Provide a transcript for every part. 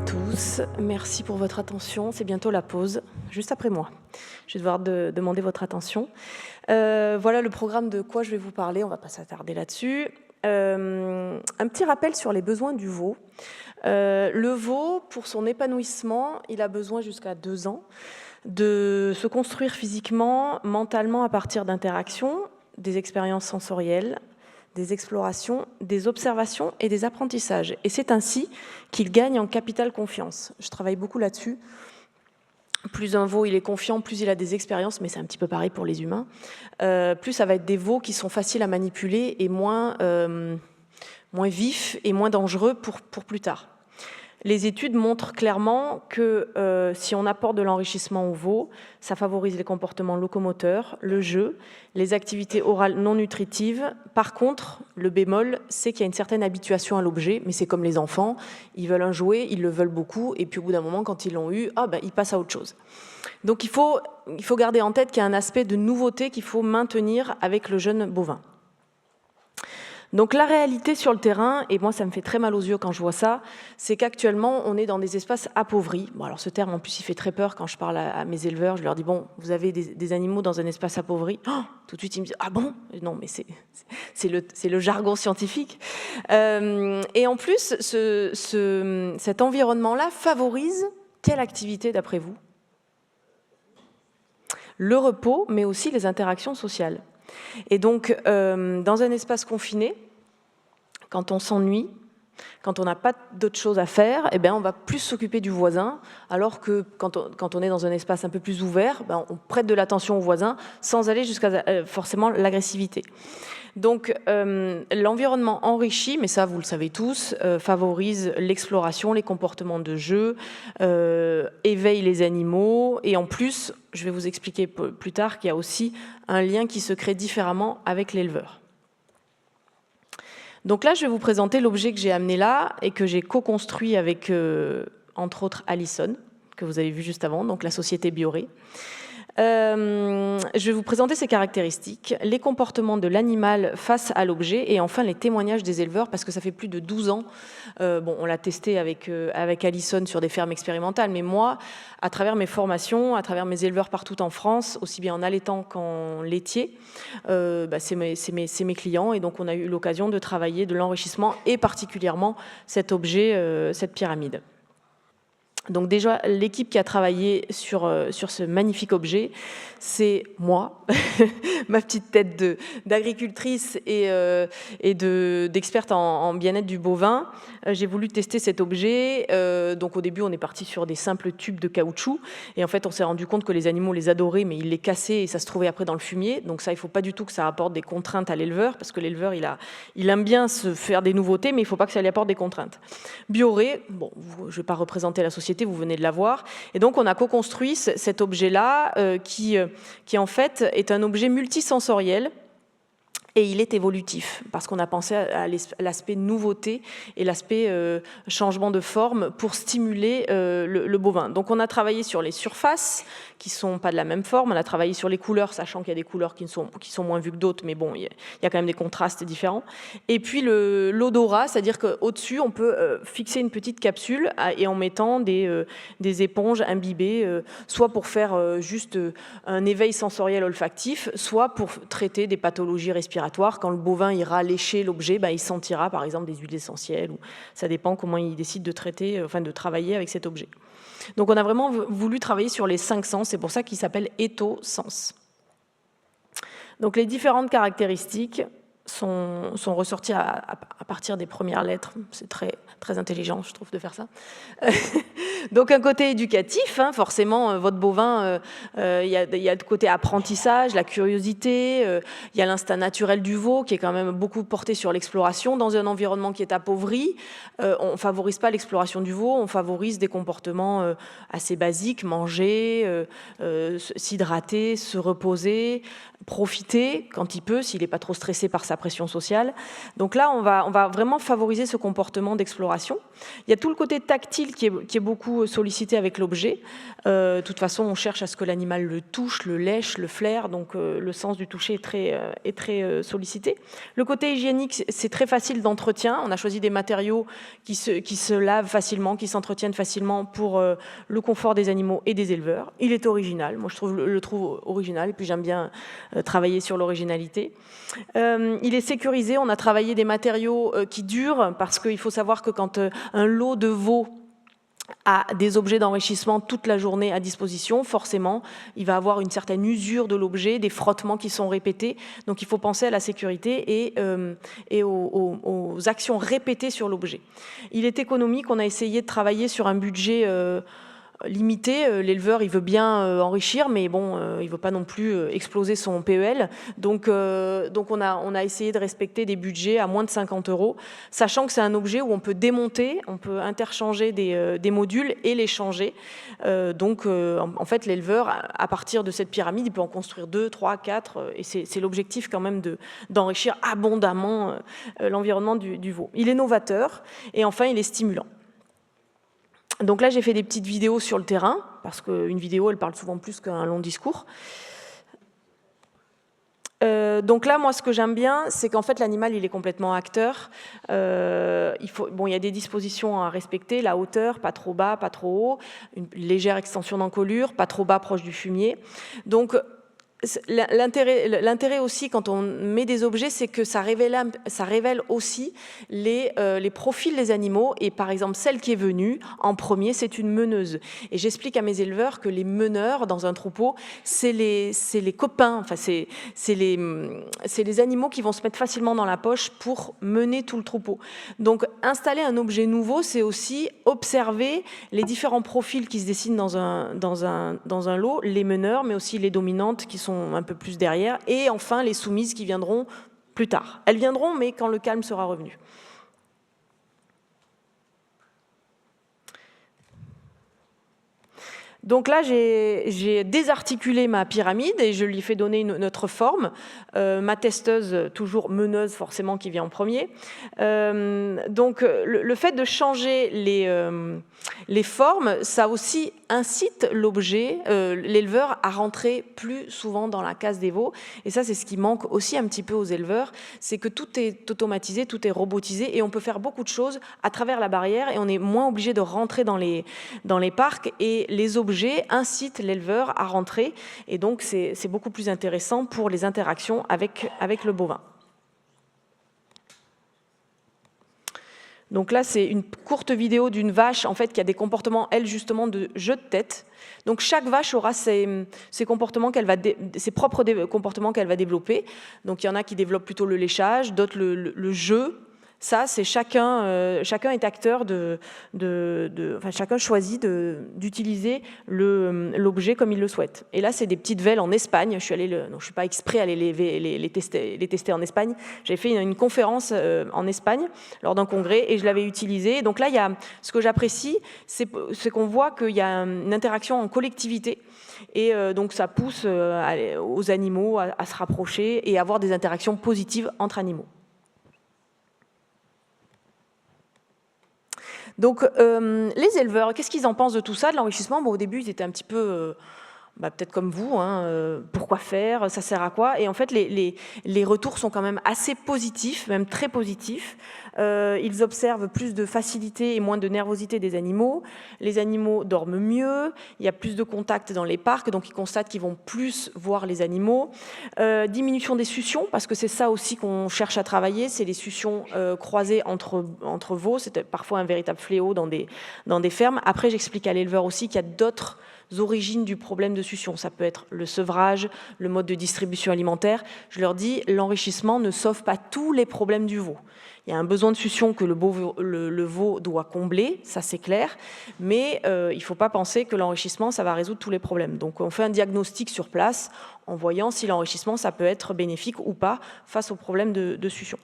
tous, merci pour votre attention. C'est bientôt la pause, juste après moi. Je vais devoir demander votre attention. Voilà le programme de quoi je vais vous parler, on ne va pas s'attarder là-dessus. Un petit rappel sur les besoins du veau. Le veau, pour son épanouissement, il a besoin jusqu'à 2 ans de se construire physiquement, mentalement à partir d'interactions, des expériences sensorielles, des explorations, des observations et des apprentissages. Et c'est ainsi qu'il gagne en capital confiance. Je travaille beaucoup là-dessus. Plus un veau il est confiant, plus il a des expériences, mais c'est un petit peu pareil pour les humains. Plus ça va être des veaux qui sont faciles à manipuler et moins vifs et moins dangereux pour plus tard. Les études montrent clairement que si on apporte de l'enrichissement au veau, ça favorise les comportements locomoteurs, le jeu, les activités orales non nutritives. Par contre, le bémol, c'est qu'il y a une certaine habituation à l'objet, mais c'est comme les enfants, ils veulent un jouet, ils le veulent beaucoup, et puis au bout d'un moment, quand ils l'ont eu, ils passent à autre chose. Donc il faut garder en tête qu'il y a un aspect de nouveauté qu'il faut maintenir avec le jeune bovin. Donc la réalité sur le terrain, et moi ça me fait très mal aux yeux quand je vois ça, c'est qu'actuellement on est dans des espaces appauvris. Bon, alors ce terme en plus il fait très peur quand je parle à mes éleveurs, je leur dis bon, vous avez des animaux dans un espace appauvri, tout de suite ils me disent ah bon? Non mais c'est le jargon scientifique. Et en plus cet environnement-là favorise quelle activité d'après vous? Le repos, mais aussi les interactions sociales. Et donc, dans un espace confiné, quand on s'ennuie, quand on n'a pas d'autre chose à faire, on va plus s'occuper du voisin, alors que quand on est dans un espace un peu plus ouvert, on prête de l'attention au voisin sans aller jusqu'à forcément l'agressivité. Donc, l'environnement enrichi, mais ça vous le savez tous, favorise l'exploration, les comportements de jeu, éveille les animaux, et en plus, je vais vous expliquer plus tard qu'il y a aussi un lien qui se crée différemment avec l'éleveur. Donc là, je vais vous présenter l'objet que j'ai amené là et que j'ai co-construit avec, entre autres, Alison, que vous avez vu juste avant, donc la société Bioré. Je vais vous présenter ses caractéristiques, les comportements de l'animal face à l'objet et enfin les témoignages des éleveurs parce que ça fait plus de 12 ans. On l'a testé avec Alison sur des fermes expérimentales, mais moi, à travers mes formations, à travers mes éleveurs partout en France, aussi bien en allaitant qu'en laitier, c'est mes clients et donc on a eu l'occasion de travailler de l'enrichissement et particulièrement cet objet, cette pyramide. Donc déjà, l'équipe qui a travaillé sur ce magnifique objet, c'est moi, ma petite tête d'agricultrice et d'experte en bien-être du bovin. J'ai voulu tester cet objet. Donc au début, on est parti sur des simples tubes de caoutchouc. Et en fait, on s'est rendu compte que les animaux les adoraient, mais ils les cassaient et ça se trouvait après dans le fumier. Donc ça, il ne faut pas du tout que ça apporte des contraintes à l'éleveur, parce que l'éleveur, il aime bien se faire des nouveautés, mais il ne faut pas que ça lui apporte des contraintes. Bioré, bon, je ne vais pas représenter la société, vous venez de la voir. Et donc, on a co-construit cet objet-là qui en fait est un objet multisensoriel et il est évolutif parce qu'on a pensé à l'aspect nouveauté et l'aspect changement de forme pour stimuler le bovin. Donc, on a travaillé sur les surfaces qui ne sont pas de la même forme. On a travaillé sur les couleurs, sachant qu'il y a des couleurs qui sont moins vues que d'autres, mais bon, il y a quand même des contrastes différents. Et puis l'odorat, c'est-à-dire qu'au-dessus, on peut fixer une petite capsule et en mettant des éponges imbibées, soit pour faire juste un éveil sensoriel olfactif, soit pour traiter des pathologies respiratoires. Quand le bovin ira lécher l'objet, il sentira par exemple des huiles essentielles. Ou ça dépend comment il décide de traiter, de travailler avec cet objet. Donc on a vraiment voulu travailler sur les 5 sens, c'est pour ça qu'il s'appelle Ethosens. Donc les différentes caractéristiques sont ressorties à partir des premières lettres. C'est très, très intelligent, je trouve, de faire ça. Donc un côté éducatif, forcément, votre bovin, il y a le côté apprentissage, la curiosité, il y a l'instinct naturel du veau qui est quand même beaucoup porté sur l'exploration. Dans un environnement qui est appauvri, on ne favorise pas l'exploration du veau, on favorise des comportements assez basiques, manger, s'hydrater, se reposer, profiter quand il peut, s'il n'est pas trop stressé par sa sa pression sociale. Donc là, on va vraiment favoriser ce comportement d'exploration. Il y a tout le côté tactile qui est beaucoup sollicité avec l'objet. De toute façon, on cherche à ce que l'animal le touche, le lèche, le flaire, donc le sens du toucher est très sollicité. Le côté hygiénique, c'est très facile d'entretien. On a choisi des matériaux qui se lavent facilement, qui s'entretiennent facilement pour le confort des animaux et des éleveurs. Il est original, moi je le trouve original, et puis j'aime bien travailler sur l'originalité. Il est sécurisé, on a travaillé des matériaux qui durent, parce qu'il faut savoir que quand un lot de veaux a des objets d'enrichissement toute la journée à disposition, forcément, il va avoir une certaine usure de l'objet, des frottements qui sont répétés. Donc il faut penser à la sécurité et aux actions répétées sur l'objet. Il est économique, on a essayé de travailler sur un budget limité. L'éleveur, il veut bien enrichir, mais bon, il ne veut pas non plus exploser son PEL. Donc on a essayé de respecter des budgets à moins de 50 €, sachant que c'est un objet où on peut démonter, on peut interchanger des modules et les changer. En fait, l'éleveur, à partir de cette pyramide, il peut en construire 2, 3, 4, et c'est l'objectif quand même d'enrichir abondamment l'environnement du veau. Il est novateur, et enfin, il est stimulant. Donc là, j'ai fait des petites vidéos sur le terrain, parce qu'une vidéo, elle parle souvent plus qu'un long discours. Donc là, moi, ce que j'aime bien, c'est qu'en fait, l'animal, il est complètement acteur. Il y a des dispositions à respecter, la hauteur, pas trop bas, pas trop haut, une légère extension d'encolure, pas trop bas, proche du fumier. Donc, l'intérêt aussi, quand on met des objets, c'est que ça révèle aussi les profils des animaux. Et par exemple, celle qui est venue en premier, c'est une meneuse. Et j'explique à mes éleveurs que les meneurs dans un troupeau, c'est les copains, enfin c'est les animaux qui vont se mettre facilement dans la poche pour mener tout le troupeau. Donc installer un objet nouveau, c'est aussi observer les différents profils qui se dessinent dans un lot, les meneurs, mais aussi les dominantes qui sont un peu plus derrière, et enfin les soumises qui viendront plus tard. Elles viendront, mais quand le calme sera revenu. Donc là, j'ai désarticulé ma pyramide et je lui ai fait donner une autre forme. Ma testeuse, toujours meneuse forcément, qui vient en premier. Donc le fait de changer les formes, ça aussi incite l'éleveur à rentrer plus souvent dans la case des veaux. Et ça, c'est ce qui manque aussi un petit peu aux éleveurs, c'est que tout est automatisé, tout est robotisé, et on peut faire beaucoup de choses à travers la barrière, et on est moins obligé de rentrer dans les parcs, et les objets incitent l'éleveur à rentrer, et donc c'est beaucoup plus intéressant pour les interactions avec le bovin. Donc là, c'est une courte vidéo d'une vache en fait, qui a des comportements, elle, justement, de jeu de tête. Donc chaque vache aura ses comportements ses propres comportements qu'elle va développer. Donc il y en a qui développent plutôt le léchage, d'autres le jeu. Ça, c'est chacun est acteur enfin, chacun choisit d'utiliser l'objet comme il le souhaite. Et là, c'est des petites velles en Espagne. Je suis pas exprès allée les tester en Espagne. J'ai fait une conférence en Espagne lors d'un congrès et je l'avais utilisé. Donc là, ce que j'apprécie, c'est qu'on voit qu'il y a une interaction en collectivité. Et donc, ça pousse aux animaux à se rapprocher et à avoir des interactions positives entre animaux. Donc, les éleveurs, qu'est-ce qu'ils en pensent de tout ça, de l'enrichissement? Au début, ils étaient un petit peu, peut-être comme vous, pourquoi faire, ça sert à quoi? Et en fait, les retours sont quand même assez positifs, même très positifs. Ils observent plus de facilité et moins de nervosité des animaux. Les animaux dorment mieux, il y a plus de contact dans les parcs, donc ils constatent qu'ils vont plus voir les animaux. Diminution des succions, parce que c'est ça aussi qu'on cherche à travailler, c'est les suctions croisées entre veaux. C'est parfois un véritable fléau dans des fermes. Après, j'explique à l'éleveur aussi qu'il y a d'autres origines du problème de succion. Ça peut être le sevrage, le mode de distribution alimentaire. Je leur dis, l'enrichissement ne sauve pas tous les problèmes du veau. Il y a un besoin de succion que le veau doit combler, ça c'est clair, mais il ne faut pas penser que l'enrichissement, ça va résoudre tous les problèmes. Donc on fait un diagnostic sur place, en voyant si l'enrichissement, ça peut être bénéfique ou pas face aux problèmes de succion.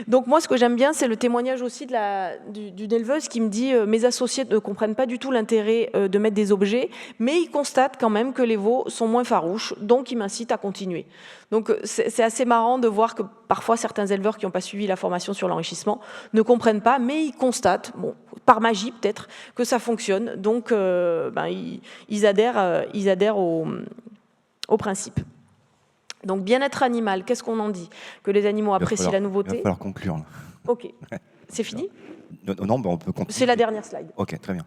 Donc moi, ce que j'aime bien, c'est le témoignage aussi d'une éleveuse qui me dit mes associés ne comprennent pas du tout l'intérêt de mettre des objets, mais ils constatent quand même que les veaux sont moins farouches, donc ils m'incitent à continuer. Donc c'est assez marrant de voir que parfois certains éleveurs qui n'ont pas suivi la formation sur l'enrichissement ne comprennent pas, mais ils constatent, bon, par magie peut-être, que ça fonctionne, donc ils adhèrent au principe. Donc bien-être animal, qu'est-ce qu'on en dit? Que les animaux apprécient la nouveauté. Il va falloir conclure. Là. Ok, c'est fini? Non, on peut continuer. C'est la dernière slide. Ok, très bien.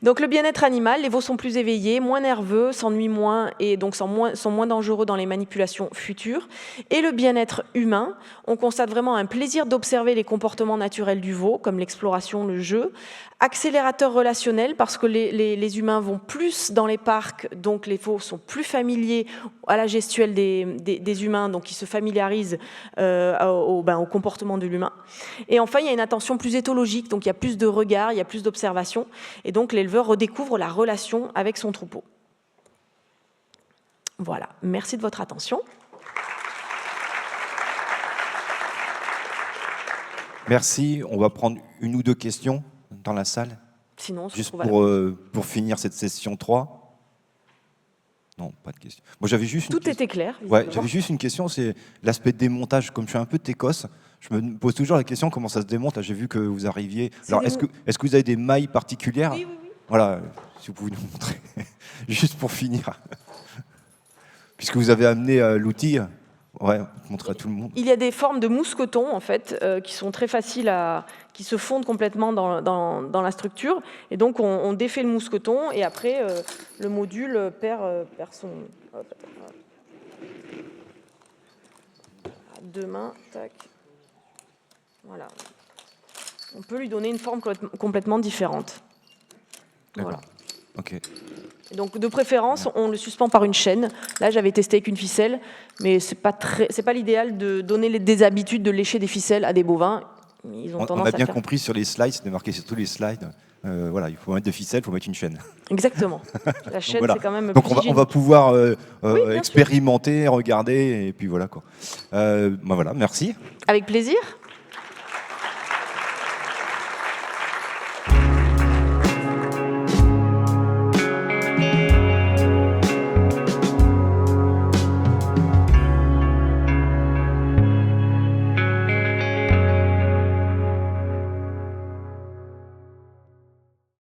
Donc le bien-être animal, les veaux sont plus éveillés, moins nerveux, s'ennuient moins et donc sont moins dangereux dans les manipulations futures. Et le bien-être humain, on constate vraiment un plaisir d'observer les comportements naturels du veau, comme l'exploration, le jeu. Accélérateur relationnel, parce que les humains vont plus dans les parcs, donc les veaux sont plus familiers à la gestuelle des humains, donc ils se familiarisent au comportement de l'humain. Et enfin, il y a une attention plus éthologique, donc il y a plus de regards, il y a plus d'observations, et donc l'éleveur redécouvre la relation avec son troupeau. Voilà, merci de votre attention. Merci, on va prendre une ou deux questions dans la salle. Sinon, juste pour finir cette session 3. Non, pas de question. Moi, j'avais juste Tout était clair. Ouais, j'avais juste une question, c'est l'aspect de démontage. Comme je suis un peu técosse, je me pose toujours la question comment ça se démonte. Là, j'ai vu que vous arriviez. Alors, est-ce que vous avez des mailles particulières? Oui. Voilà, si vous pouvez nous montrer. Juste pour finir. Puisque vous avez amené l'outil. Ouais, montrer à tout le monde. Il y a des formes de mousquetons en fait qui sont très faciles qui se fondent complètement dans la structure, et donc on défait le mousqueton et après le module perd son. Deux mains, tac. Voilà. On peut lui donner une forme complètement différente. Voilà. Ok. Donc de préférence, on le suspend par une chaîne. Là, j'avais testé avec une ficelle, mais c'est pas l'idéal de donner des habitudes de lécher des ficelles à des bovins. Ils ont tendance on a bien compris sur les slides, c'était marqué sur tous les slides. Voilà, il faut mettre de ficelle, il faut mettre une chaîne. Exactement. La chaîne, voilà. c'est quand même. Donc on va pouvoir oui, expérimenter, regarder, et puis voilà quoi. Voilà, merci. Avec plaisir.